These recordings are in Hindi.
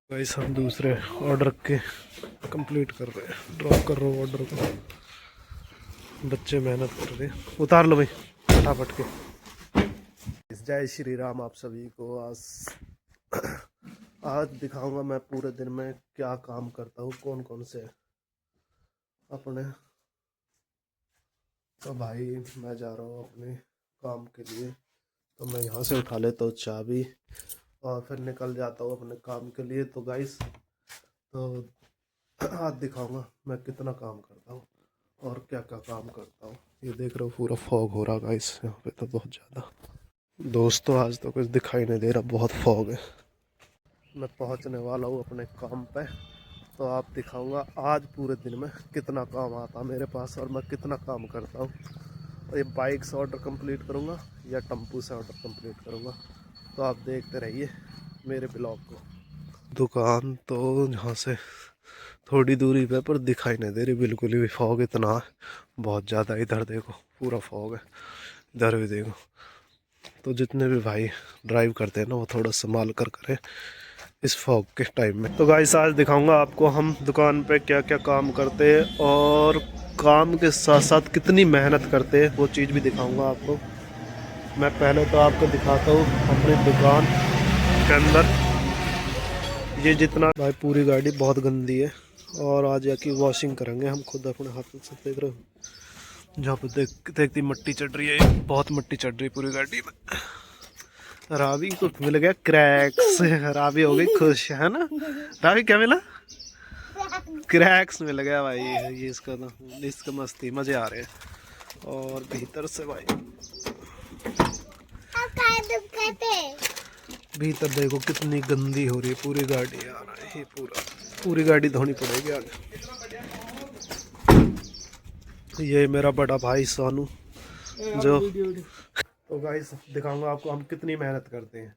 गाइस हम दूसरे ऑर्डर के कंप्लीट कर रहे हैं, ड्रॉप कर रहा हूँ ऑर्डर को। बच्चे मेहनत कर रहे हैं, उतार लो भाई फटाफट के। जय श्री राम आप सभी को। आज दिखाऊंगा मैं पूरे दिन में क्या काम करता हूँ, कौन कौन से अपने। तो भाई मैं जा रहा हूँ अपने काम के लिए, तो मैं यहाँ से उठा लेता हूँ चाबी और फिर निकल जाता हूँ अपने काम के लिए। तो गाइस तो आज दिखाऊंगा मैं कितना काम करता हूँ और क्या क्या काम करता हूँ। ये देख रहे हो पूरा फॉग हो रहा गाइस यहाँ पे तो बहुत ज़्यादा। दोस्तों आज तो कुछ दिखाई नहीं दे रहा, बहुत फॉग है। मैं पहुँचने वाला हूँ अपने काम पे, तो आप दिखाऊंगा आज पूरे दिन में कितना काम आता है मेरे पास और मैं कितना काम करता हूँ। और ये बाइक से ऑर्डर कंप्लीट करूँगा या टेम्पू से ऑर्डर कंप्लीट करूँगा, तो आप देखते रहिए मेरे ब्लॉग को। दुकान तो यहाँ से थोड़ी दूरी पे, पर दिखाई नहीं दे रही बिल्कुल भी, फॉग इतना है बहुत ज़्यादा। इधर देखो पूरा फॉग है, इधर भी देखो। तो जितने भी भाई ड्राइव करते हैं ना वो थोड़ा संभाल कर करें इस फॉग के टाइम में। तो गाइस आज दिखाऊंगा आपको हम दुकान पे क्या क्या काम करते हैं और काम के साथ साथ कितनी मेहनत करते हैं, वो चीज़ भी दिखाऊंगा आपको। मैं पहले तो आपको दिखाता हूँ अपनी दुकान के अंदर। ये जितना भाई पूरी गाड़ी बहुत गंदी है और आज जाके वॉशिंग करेंगे हम खुद अपने हाथों से। देख रहे हो जहाँ पे देखती मिट्टी चढ़ रही है, बहुत मिट्टी चढ़ रही है पूरी गाड़ी में। रावी को मिल गया क्रैक्स, रावी हो गई खुश है ना। रावी क्या मिला? क्रैक्स मिल गया भाई। ये इसका मस्ती मजे आ रहे हैं। और भीतर से भाई भीतर देखो कितनी गंदी हो रही है पूरी गाड़ी यार। ये पूरी गाड़ी धोनी पड़ेगी आज। ये मेरा बड़ा भाई सोनू जो। तो गाइस दिखाऊंगा आपको हम कितनी मेहनत करते हैं।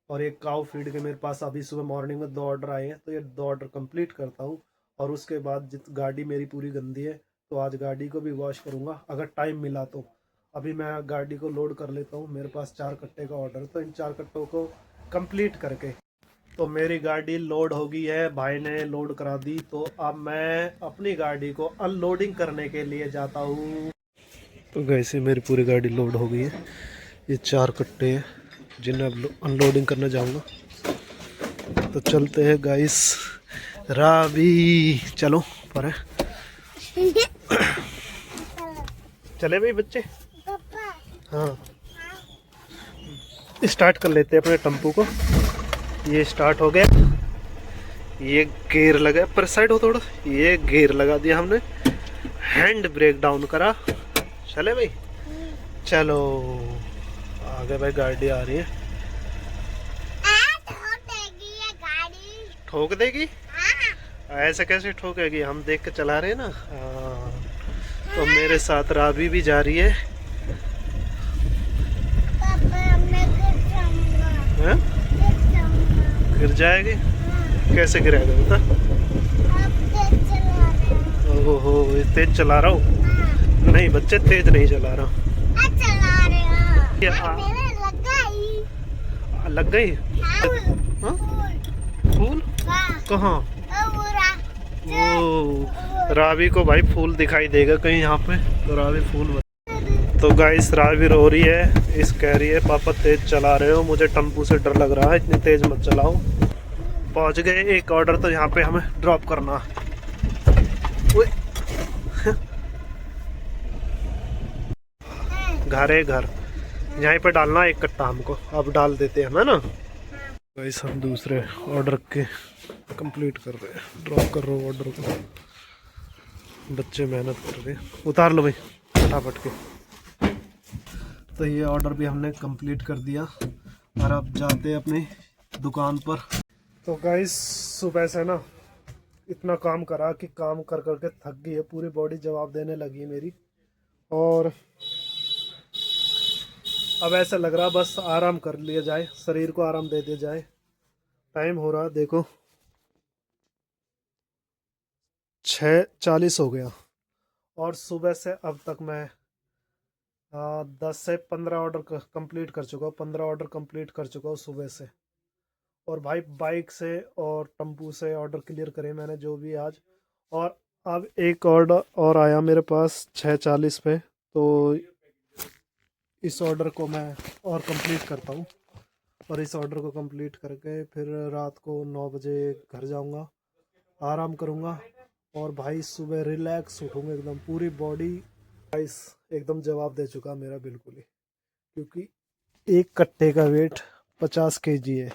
और एक काऊ फीड के मेरे पास अभी सुबह मॉर्निंग में 2 ऑर्डर आए हैं, तो ये 2 ऑर्डर कंप्लीट करता हूँ। और उसके बाद जित गाड़ी मेरी पूरी गंदी है, तो आज गाड़ी को भी वॉश करूँगा अगर टाइम मिला तो। अभी मैं गाड़ी को लोड कर लेता हूँ, मेरे पास 4 कट्टे का ऑर्डर, तो इन 4 कट्टों को कंप्लीट करके तो मेरी गाड़ी लोड हो गई है। भाई ने लोड करा दी, तो अब मैं अपनी गाड़ी को अनलोडिंग करने के लिए जाता हूँ। तो वैसे मेरी पूरी गाड़ी लोड हो गई है। ये 4 कट्टे हैं जिन्हें अब अनलोडिंग करने जाऊंगा। तो चलते हैं गाइस। रावी चलो पर चले भाई बच्चे। हाँ स्टार्ट कर लेते हैं अपने टेम्पू को। ये स्टार्ट हो गया, ये गियर लगा पर साइड हो थोड़ा, ये गियर लगा दिया हमने, हैंड ब्रेक डाउन करा, चले भाई चलो। आगे भाई गाड़ी आ रही है, ठोक देगी। ऐसे कैसे ठोकेगी, हम देख के चला रहे हैं ना। तो मेरे साथ रावी भी जा रही है। हैं? गिर जाएगी? कैसे गिरेगा बता। ओहो तेज चला रहा हूँ। नहीं बच्चे तेज नहीं चला रहा। लग गई? हाँ? फूल कहाँ? वो रावी को भाई फूल दिखाई देगा कहीं यहाँ पे, तो रावी फूल। तो गाइस रावी रो रही है, इस कह रही है पापा तेज चला रहे हो, मुझे टेम्पू से डर लग रहा है, इतनी तेज मत चलाओ। पहुंच गए, एक ऑर्डर तो यहाँ पे हमें ड्रॉप करना। घर है घर, यहीं पे डालना 1 कट्टा हमको, अब डाल देते हैं, है ना। गाइस हम दूसरे ऑर्डर के कंप्लीट कर रहे हैं, ड्रॉप कर रहा हूँ ऑर्डर को। बच्चे मेहनत कर रहे हैं, उतार लो भाई फटाफट के। तो ये ऑर्डर भी हमने कंप्लीट कर दिया और अब जाते हैं अपनी दुकान पर। तो गाइस सुबह से ना इतना काम करा कि काम कर करके थक गई है, पूरी बॉडी जवाब देने लगी है मेरी। और अब ऐसा लग रहा बस आराम कर लिया जाए, शरीर को आराम दे दिया जाए। टाइम हो रहा देखो 6:40 हो गया और सुबह से अब तक मैं 10 से 15 ऑर्डर कंप्लीट कर चुका हूँ। 15 ऑर्डर कंप्लीट कर चुका हूँ सुबह से। और भाई बाइक से और टेम्पू से ऑर्डर क्लियर करे मैंने जो भी आज। और अब एक ऑर्डर और आया मेरे पास 6:40 पे, तो इस ऑर्डर को मैं और कंप्लीट करता हूँ। और इस ऑर्डर को कंप्लीट करके फिर रात को 9 बजे घर जाऊँगा, आराम करूँगा। और भाई सुबह रिलैक्स उठूँगा, एकदम पूरी बॉडी गाइस एकदम जवाब दे चुका मेरा बिल्कुल ही। क्योंकि एक कट्टे का वेट 50 kg है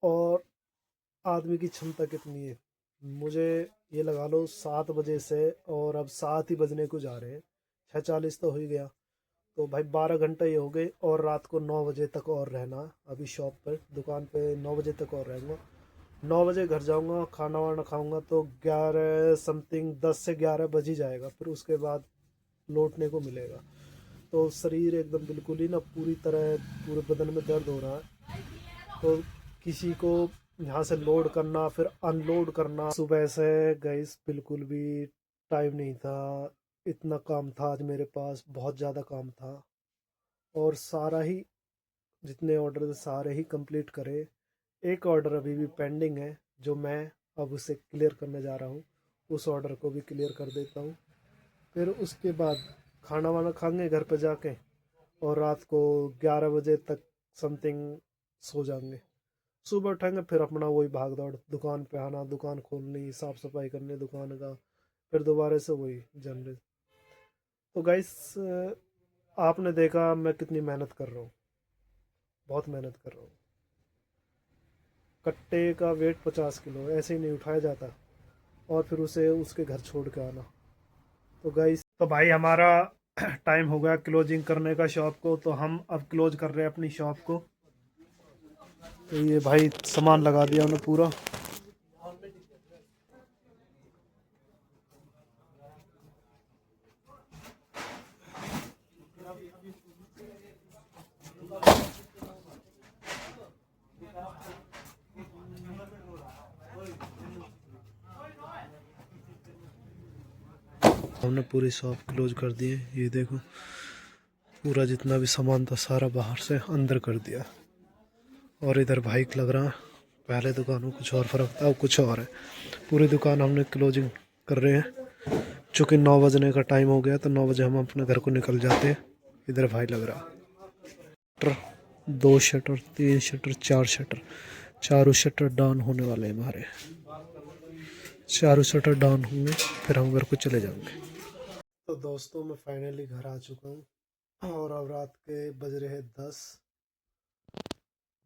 और आदमी की क्षमता कितनी है। मुझे ये लगा लो 7 बजे से, और अब 7 ही बजने को जा रहे हैं, 6:40 तो हो ही गया। तो भाई 12 घंटे ये हो गए, और रात को 9 बजे तक और रहना अभी शॉप पर, दुकान पे 9 बजे तक और रहूँगा। 9 बजे घर जाऊँगा, खाना वाना खाऊँगा तो 11 समथिंग, 10 से 11 बज ही जाएगा। फिर उसके बाद लौटने को मिलेगा। तो शरीर एकदम बिल्कुल ही ना पूरी तरह, पूरे बदन में दर्द हो रहा है। तो किसी को यहाँ से लोड करना फिर अनलोड करना, सुबह से गैस बिल्कुल भी टाइम नहीं था। इतना काम था आज मेरे पास, बहुत ज़्यादा काम था। और सारा ही, जितने ऑर्डर थे सारे ही कंप्लीट करे। एक ऑर्डर अभी भी पेंडिंग है जो मैं अब उसे क्लियर करने जा रहा हूँ। उस ऑर्डर को भी क्लियर कर देता हूँ। फिर उसके बाद खाना वाना खाएंगे घर पे जाके, और रात को 11 बजे तक समथिंग सो जाएंगे। सुबह उठेंगे फिर अपना वही भाग दौड़, दुकान पे आना, दुकान खोलनी, साफ सफाई करनी दुकान का, फिर दोबारा से वही जनरल। तो गाइस आपने देखा मैं कितनी मेहनत कर रहा हूँ, बहुत मेहनत कर रहा हूँ। कट्टे का वेट 50 किलो ऐसे ही नहीं उठाया जाता, और फिर उसे उसके घर छोड़ के आना। तो गाइस, तो भाई हमारा टाइम हो गया क्लोजिंग करने का शॉप को, तो हम अब क्लोज कर रहे हैं अपनी शॉप को। तो ये भाई सामान लगा दिया उन्होंने पूरा। हमने पूरी शॉप क्लोज कर दी है। ये देखो पूरा जितना भी सामान था सारा बाहर से अंदर कर दिया। और इधर बाइक लग रहा है, पहले दुकान में कुछ और फ़र्क था, अब कुछ और है। पूरी दुकान हमने क्लोजिंग कर रहे हैं। चूँकि 9 बजने का टाइम हो गया, तो 9 बजे हम अपने घर को निकल जाते हैं। इधर भाई लग रहा शटर, 2 शटर, 3 शटर, 4 शटर, चारों शटर डाउन होने वाले हैं हमारे। चारों शटर डाउन होंगे फिर हम घर को चले जाएंगे। तो दोस्तों मैं फाइनली घर आ चुका हूँ, और अब रात के बज रहे हैं 10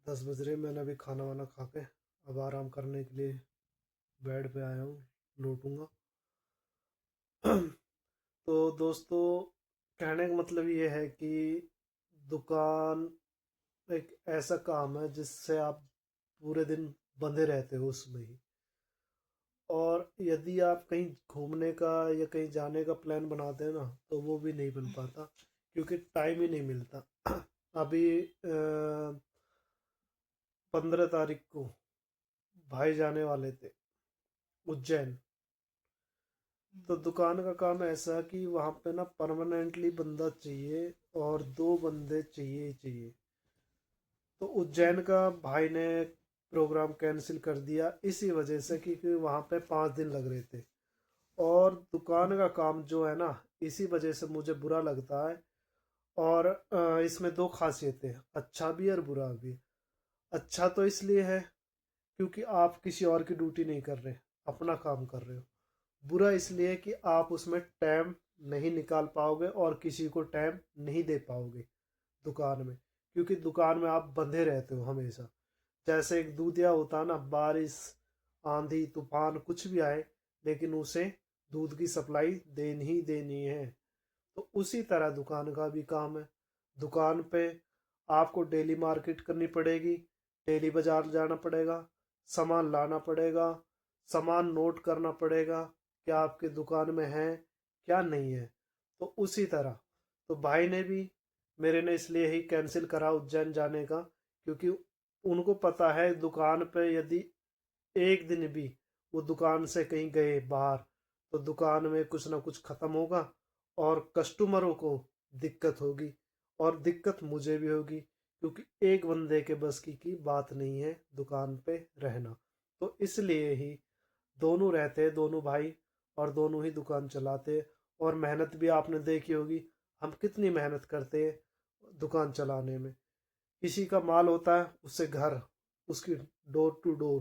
बज रहे। मैंने अभी खाना वाना खा के अब आराम करने के लिए बेड पे आया हूँ, लौटूंगा। तो दोस्तों कहने का मतलब ये है कि दुकान एक ऐसा काम है जिससे आप पूरे दिन बंधे रहते हो उसमें ही। और यदि आप कहीं घूमने का या कहीं जाने का प्लान बनाते हैं ना, तो वो भी नहीं बन पाता, क्योंकि टाइम ही नहीं मिलता। अभी 15 तारीख को भाई जाने वाले थे उज्जैन। तो दुकान का काम ऐसा कि वहाँ पे ना परमानेंटली बंदा चाहिए, और 2 बंदे चाहिए ही चाहिए। तो उज्जैन का भाई ने प्रोग्राम कैंसिल कर दिया इसी वजह से, क्योंकि वहाँ पे 5 दिन लग रहे थे। और दुकान का काम जो है ना, इसी वजह से मुझे बुरा लगता है। और इसमें दो खासियतें हैं, अच्छा भी और बुरा भी। अच्छा तो इसलिए है क्योंकि आप किसी और की ड्यूटी नहीं कर रहे, अपना काम कर रहे हो। बुरा इसलिए कि आप उसमें टाइम नहीं निकाल पाओगे और किसी को टाइम नहीं दे पाओगे दुकान में, क्योंकि दुकान में आप बंधे रहते हो हमेशा। जैसे एक दूधिया होता है ना, बारिश, आंधी, तूफान कुछ भी आए, लेकिन उसे दूध की सप्लाई देनी ही देनी है। तो उसी तरह दुकान का भी काम है। दुकान पे आपको डेली मार्केट करनी पड़ेगी, डेली बाजार जाना पड़ेगा, सामान लाना पड़ेगा, सामान नोट करना पड़ेगा क्या आपके दुकान में है क्या नहीं है। तो उसी तरह तो भाई ने भी, मेरे ने इसलिए ही कैंसिल करा उज्जैन जाने का, क्योंकि उनको पता है दुकान पे यदि एक दिन भी वो दुकान से कहीं गए बाहर, तो दुकान में कुछ ना कुछ ख़त्म होगा और कस्टमरों को दिक्कत होगी, और दिक्कत मुझे भी होगी, क्योंकि एक बंदे के बस की बात नहीं है दुकान पे रहना। तो इसलिए ही दोनों रहते हैं, दोनों भाई, और दोनों ही दुकान चलाते हैं। और मेहनत भी आपने देखी होगी, हम कितनी मेहनत करते हैं दुकान चलाने में। किसी का माल होता है, उससे घर, उसकी डोर टू डोर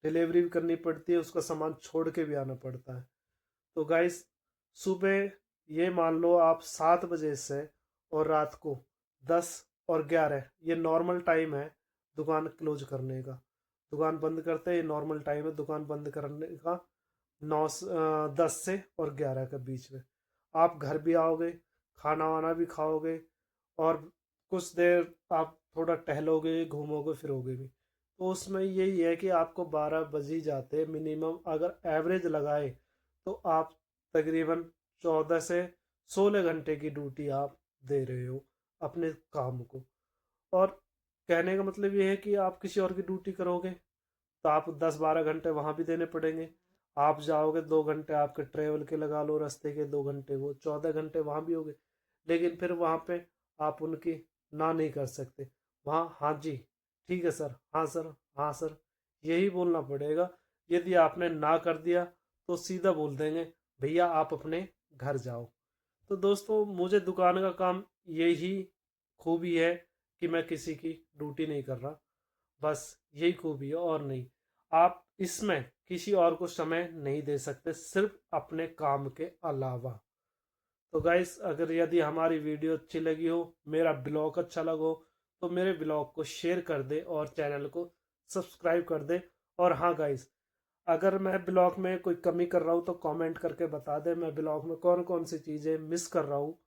डिलीवरी भी करनी पड़ती है, उसका सामान छोड़ के भी आना पड़ता है। तो गाइस, सुबह ये मान लो आप 7 बजे से, और रात को 10 और 11, ये नॉर्मल टाइम है दुकान क्लोज करने का। दुकान बंद करते हैं, ये नॉर्मल टाइम है दुकान बंद करने का। 10 से और 11 के बीच में आप घर भी आओगे, खाना वाना भी खाओगे, और कुछ देर आप थोड़ा टहलोगे, घूमोगे फिरोगे भी। तो उसमें यही है कि आपको 12 बज ही जाते हैं मिनिमम, अगर एवरेज लगाए तो आप तकरीबन 14 से 16 घंटे की ड्यूटी आप दे रहे हो अपने काम को। और कहने का मतलब ये है कि आप किसी और की ड्यूटी करोगे तो आप 10-12 घंटे वहाँ भी देने पड़ेंगे। आप जाओगे 2 घंटे आपके ट्रेवल के लगा लो, रास्ते के 2 घंटे, वो 14 घंटे वहाँ भी हो गए। लेकिन फिर वहाँ पे आप उनकी ना नहीं कर सकते। वहाँ हाँ जी, ठीक है सर, हाँ सर, हाँ सर, यही बोलना पड़ेगा। यदि आपने ना कर दिया तो सीधा बोल देंगे भैया आप अपने घर जाओ। तो दोस्तों, मुझे दुकान का काम यही खूबी है कि मैं किसी की ड्यूटी नहीं कर रहा, बस यही खूबी है और नहीं। आप इसमें किसी और को समय नहीं दे सकते सिर्फ अपने काम के अलावा। तो गाइस, अगर यदि हमारी वीडियो अच्छी लगी हो, मेरा ब्लॉग अच्छा लगा हो, तो मेरे ब्लॉग को शेयर कर दे और चैनल को सब्सक्राइब कर दे। और हाँ गाइस, अगर मैं ब्लॉग में कोई कमी कर रहा हूँ तो कमेंट करके बता दे, मैं ब्लॉग में कौन कौन सी चीज़ें मिस कर रहा हूँ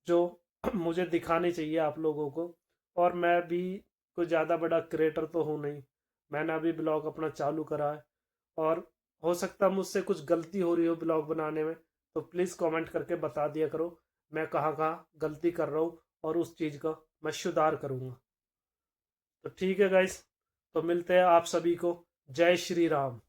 जो मुझे दिखानी चाहिए आप लोगों को। और मैं भी कोई ज़्यादा बड़ा क्रिएटर तो हूँ नहीं, मैंने अभी ब्लॉग अपना चालू करा है। और हो सकता है मुझसे कुछ गलती हो रही हो ब्लॉग बनाने में, तो प्लीज़ कमेंट करके बता दिया करो मैं कहाँ कहाँ गलती कर रहा हूँ, और उस चीज़ का मैं सुधार करूँगा। तो ठीक है गाइस, तो मिलते हैं आप सभी को। जय श्री राम।